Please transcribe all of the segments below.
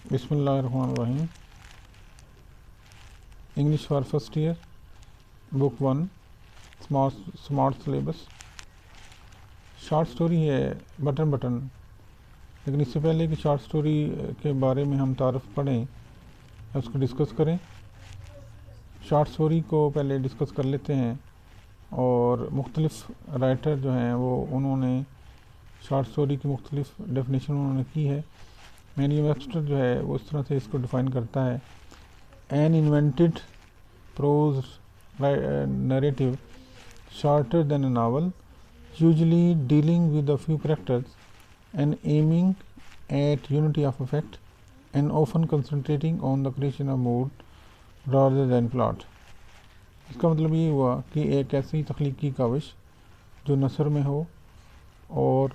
बिस्मिल्लाहिर्रहमानिर्रहीम। English for first year, book 1, smart syllabus. Short story है button button. लेकिन इससे पहले कि शॉर्ट स्टोरी के बारे में हम तारफ़ पढ़ें, उसको डिस्कस करें। शॉर्ट स्टोरी को पहले डिस्कस कर लेते हैं। और मुख्तलिफ़ राइटर जो हैं वो उन्होंने शॉर्ट स्टोरी की मुख्तलिफ़ डेफिनेशन उन्होंने की है। मैरी वेब्स्टर जो है वो इस तरह से इसको डिफ़ाइन करता है: an invented prose narrative shorter than a novel, usually dealing with a few characters and aiming at unity of effect and often concentrating on the creation of mood rather than plot। इसका मतलब ये हुआ कि एक ऐसी तख्लीकी काविश जो नसर में हो और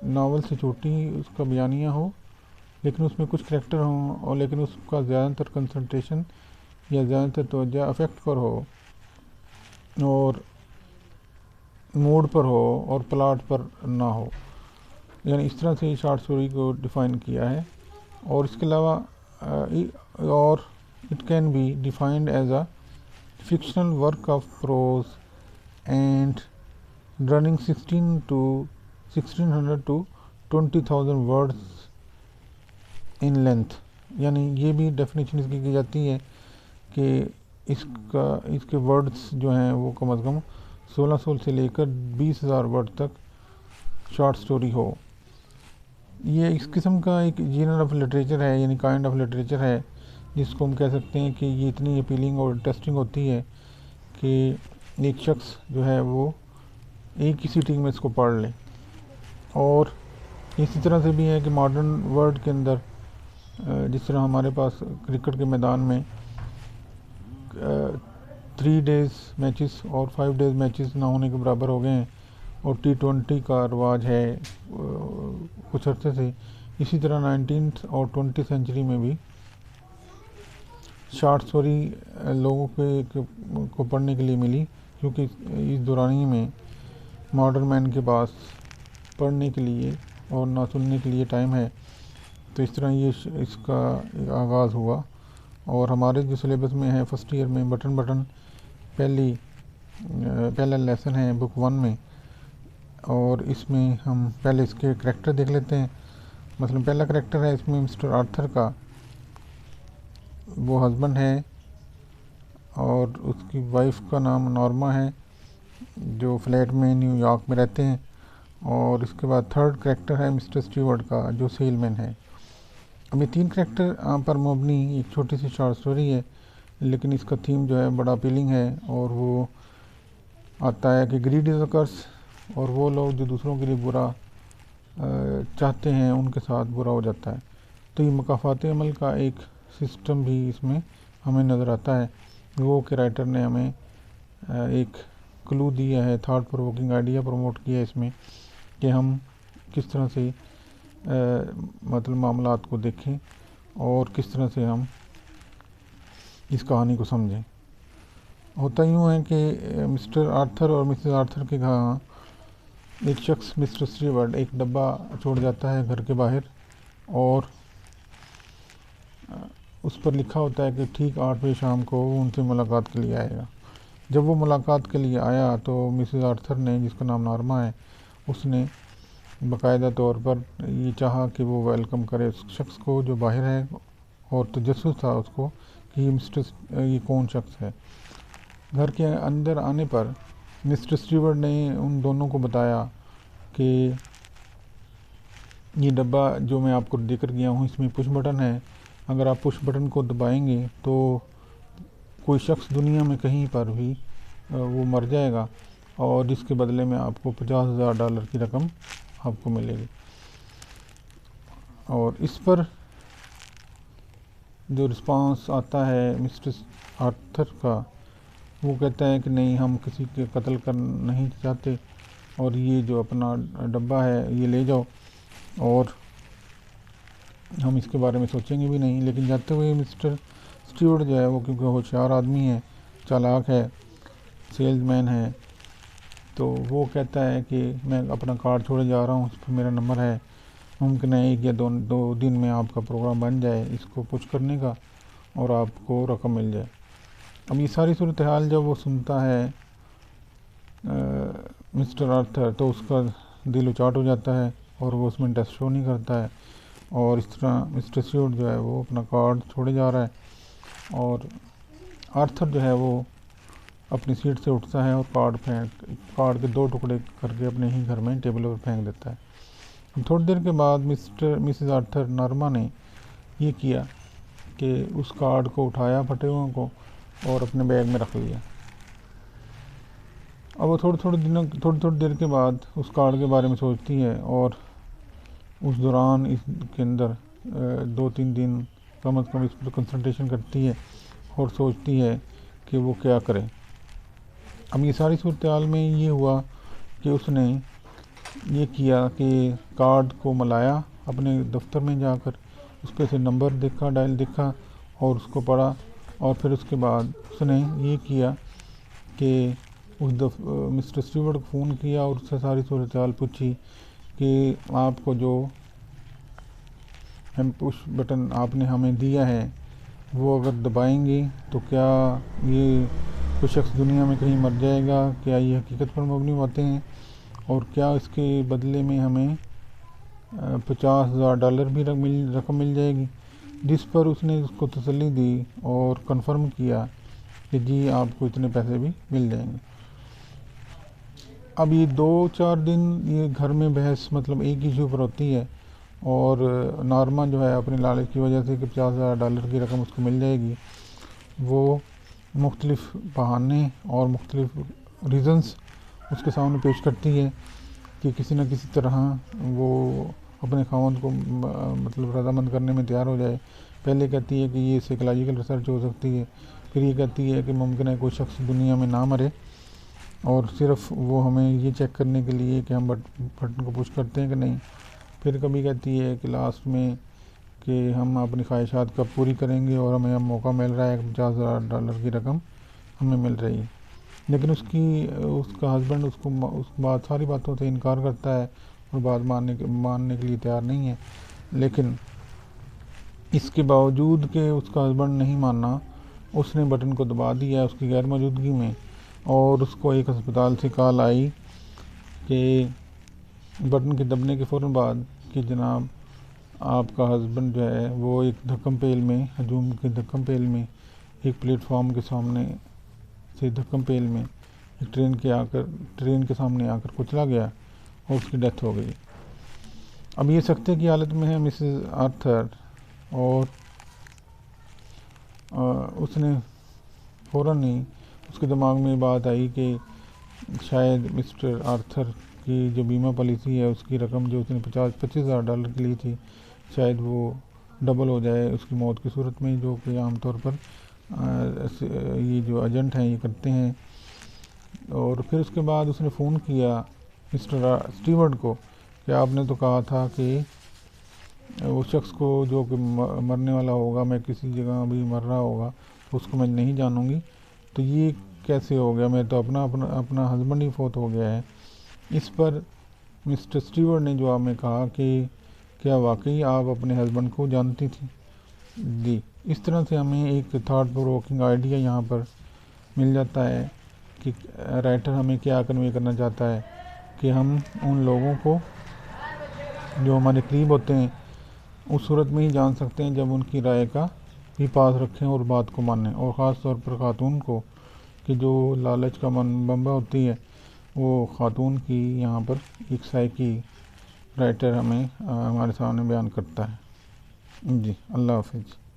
नावल से छोटी उसका बयानिया हो, लेकिन उसमें कुछ करैक्टर हों और लेकिन उसका ज़्यादातर कंसंट्रेशन या ज़्यादातर तवज्जो अफेक्ट पर हो और मूड पर हो और प्लाट पर ना हो। यानी इस तरह से शॉर्ट स्टोरी को डिफ़ाइन किया है। और इसके अलावा और it can be defined as a fictional work of prose and running 1600 to 20,000 words in length. यानी ये भी डेफिनेशन इसकी की जाती है कि इसके वर्ड्स जो हैं वो कम अज़ कम 1600 से लेकर 20,000 वर्ड तक शॉर्ट स्टोरी हो। ये इस किस्म का एक जीनर ऑफ लिटरेचर है, यानी काइंड ऑफ लिटरेचर है, जिसको हम कह सकते हैं कि ये इतनी अपीलिंग और इंटरेस्टिंग होती है कि एक शख्स जो है वो एक ही सीटिंग में इसको पढ़ ले। और इसी तरह से भी है कि मॉडर्न वर्ल्ड के अंदर जिस तरह हमारे पास क्रिकेट के मैदान में 3 डेज़ मैचेस और 5 डेज़ मैचेस ना होने के बराबर हो गए हैं और T20 का रवाज है कुछ अर्से से। इसी तरह 19th और 20th सेंचुरी में भी शॉर्ट स्टोरी लोगों को पढ़ने के लिए मिली, क्योंकि इस दौरानी में मॉडर्न मैन के पास पढ़ने के लिए और ना सुनने के लिए टाइम है। तो इस तरह ये इसका आगाज़ हुआ। और हमारे जो सिलेबस में है फर्स्ट ईयर में बटन बटन पहला लेसन है बुक 1 में। और इसमें हम पहले इसके करैक्टर देख लेते हैं। मतलब पहला करैक्टर है इसमें मिस्टर आर्थर का। वो हस्बैंड है और उसकी वाइफ का नाम नॉर्मा है, जो फ्लैट में न्यूयॉर्क में रहते हैं। और इसके बाद थर्ड करैक्टर है मिस्टर स्टीवर्ट का, जो सेलमैन है। अब ये 3 करैक्टर पर मबनी एक छोटी सी शॉर्ट स्टोरी है, लेकिन इसका थीम जो है बड़ा अपीलिंग है। और वो आता है कि ग्रीड इज़ अ कर्स, और वो लोग जो दूसरों के लिए बुरा चाहते हैं उनके साथ बुरा हो जाता है। तो ये मुकाफ़ाती अमल का एक सिस्टम भी इसमें हमें नज़र आता है। वो के राइटर ने हमें एक क्लू दिया है, थॉट प्रोवोकिंग आइडिया प्रमोट किया है इसमें कि हम किस तरह से मतलब मामलात को देखें और किस तरह से हम इस कहानी को समझें। होता यूँ है कि मिस्टर आर्थर और मिसेस आर्थर के यहाँ एक शख्स मिस्टर स्टीवर्ट एक डब्बा छोड़ जाता है घर के बाहर, और उस पर लिखा होता है कि ठीक 8 बजे शाम को वो उनसे मुलाकात के लिए आएगा। जब वो मुलाकात के लिए आया तो मिसेस आर्थर ने, जिसका नाम नॉर्मा है, उसने बाकायदा तौर पर ये चाहा कि वो वेलकम करे उस शख्स को जो बाहर है, और तजस्सुस था उसको कि ये कौन शख्स है। घर के अंदर आने पर मिस्टर स्टीवर्ट ने उन दोनों को बताया कि ये डब्बा जो मैं आपको देकर गया हूँ इसमें पुश बटन है। अगर आप पुश बटन को दबाएंगे तो कोई शख्स दुनिया में कहीं पर भी वो मर जाएगा, और जिसके बदले में आपको $50,000 की रकम आपको मिलेगी। और इस पर जो रिस्पांस आता है मिस्टर आर्थर का, वो कहता है कि नहीं, हम किसी के कत्ल कर नहीं चाहते, और ये जो अपना डब्बा है ये ले जाओ और हम इसके बारे में सोचेंगे भी नहीं। लेकिन जाते हुए मिस्टर स्टीवर्ट जो है वो, क्योंकि होशियार आदमी है, चालाक है, सेल्समैन है, तो वो कहता है कि मैं अपना कार्ड छोड़े जा रहा हूँ, उस पर मेरा नंबर है, मुमकिन है 1 या 2 दिन में आपका प्रोग्राम बन जाए इसको पुश करने का और आपको रकम मिल जाए। अब ये सारी सूरत हाल जब वो सुनता है मिस्टर आर्थर तो उसका दिल उचाट हो जाता है और वो उसमें इंटरेस्ट शो नहीं करता है और इस तरह मिस्टर स्टीवर्ट जो है वो अपना कार्ड छोड़े जा रहा है और आर्थर जो है वो अपनी सीट से उठता है और कार्ड के 2 टुकड़े करके अपने ही घर में टेबल पर फेंक देता है। थोड़ी देर के बाद मिसेस आर्थर नॉर्मा ने ये किया कि उस कार्ड को उठाया फटे हुए को और अपने बैग में रख लिया। अब वो थोड़ी देर के बाद उस कार्ड के बारे में सोचती है और उस दौरान इसके अंदर 2-3 दिन कम से कम इस पर कंसंट्रेशन करती है और सोचती है कि वो क्या करे। अब ये सारी सूरत हाल में ये हुआ कि उसने ये किया कि कार्ड को मिलाया अपने दफ्तर में जाकर, उस पर से नंबर देखा, डायल देखा और उसको पढ़ा और फिर उसके बाद उसने ये किया कि उस मिस्टर स्टीवर्ट को फ़ोन किया और उससे सारी सूरत हाल पूछी कि आपको जो हम पुश बटन आपने हमें दिया है वो अगर दबाएंगे तो क्या ये कोई शख्स दुनिया में कहीं मर जाएगा, क्या ये हकीकत पर मबनी होते हैं और क्या इसके बदले में हमें $50,000 भी रकम मिल जाएगी। जिस पर उसने उसको तसल्ली दी और कंफर्म किया कि जी आपको इतने पैसे भी मिल जाएंगे। अब ये 2-4 दिन ये घर में बहस मतलब एक इशू पर होती है और नॉर्मा जो है अपने लालच की वजह से कि $50,000 की रकम उसको मिल जाएगी वो मुख्तलिफ बहाने और मुख्तलिफ रीज़न्स उसके सामने पेश करती है कि किसी न किसी तरह वो अपने खावंद को मतलब रजामंद करने में तैयार हो जाए। पहले कहती है कि ये साइकोलॉजिकल रिसर्च हो सकती है, फिर ये कहती है कि मुमकिन है कोई शख्स दुनिया में ना मरे और सिर्फ वो हमें ये चेक करने के लिए कि हम बटन को पुश करते हैं कि नहीं। फिर कभी कहती है कि लास्ट में कि हम अपनी ख्वाहिशात कब पूरी करेंगे और हमें अब मौका मिल रहा है $50,000 की रकम हमें मिल रही है। लेकिन उसका हस्बैंड उस सारी बातों से इनकार करता है और बात मानने के लिए तैयार नहीं है। लेकिन इसके बावजूद कि उसका हस्बैंड नहीं मानना, उसने बटन को दबा दिया उसकी गैर मौजूदगी में और उसको एक अस्पताल से कॉल आई कि बटन के दबने के फ़ौरन बाद कि जनाब आपका हस्बैंड जो है वो एक धक्कम पेल में हजूम के धक्कम पेल में एक प्लेटफॉर्म के सामने से धक्कम पेल में एक ट्रेन के सामने आकर कुचला गया और उसकी डेथ हो गई। अब ये सख्ते की हालत में है मिसेस आर्थर और उसने फ़ौरन ही उसके दिमाग में बात आई कि शायद मिस्टर आर्थर की जो बीमा पॉलिसी है उसकी रकम जो उसने $25,000 की ली थी शायद वो डबल हो जाए उसकी मौत की सूरत में, जो कि आमतौर पर ये जो एजेंट हैं ये करते हैं। और फिर उसके बाद उसने फ़ोन किया मिस्टर स्टीवर्ट को कि आपने तो कहा था कि वो शख्स को जो कि मरने वाला होगा, मैं किसी जगह अभी मर रहा होगा तो उसको मैं नहीं जानूँगी, तो ये कैसे हो गया, मैं तो अपना हस्बैंड ही फौत हो गया है। इस पर मिस्टर स्टीवर्ट ने जवाब में कहा कि क्या वाकई आप अपने हस्बैंड को जानती थी? जी। इस तरह से हमें एक थॉट प्रोवोकिंग आइडिया यहाँ पर मिल जाता है कि राइटर हमें क्या कन्वे करना चाहता है कि हम उन लोगों को जो हमारे करीब होते हैं उस सूरत में ही जान सकते हैं जब उनकी राय का भी पास रखें और बात को मानें, और ख़ास तौर पर ख़ातून को कि जो लालच का बम्बा होती है वो ख़ातून की यहाँ पर एक साइकी राइटर हमें हमारे सामने बयान करता है। जी, अल्लाह हाफ़िज़।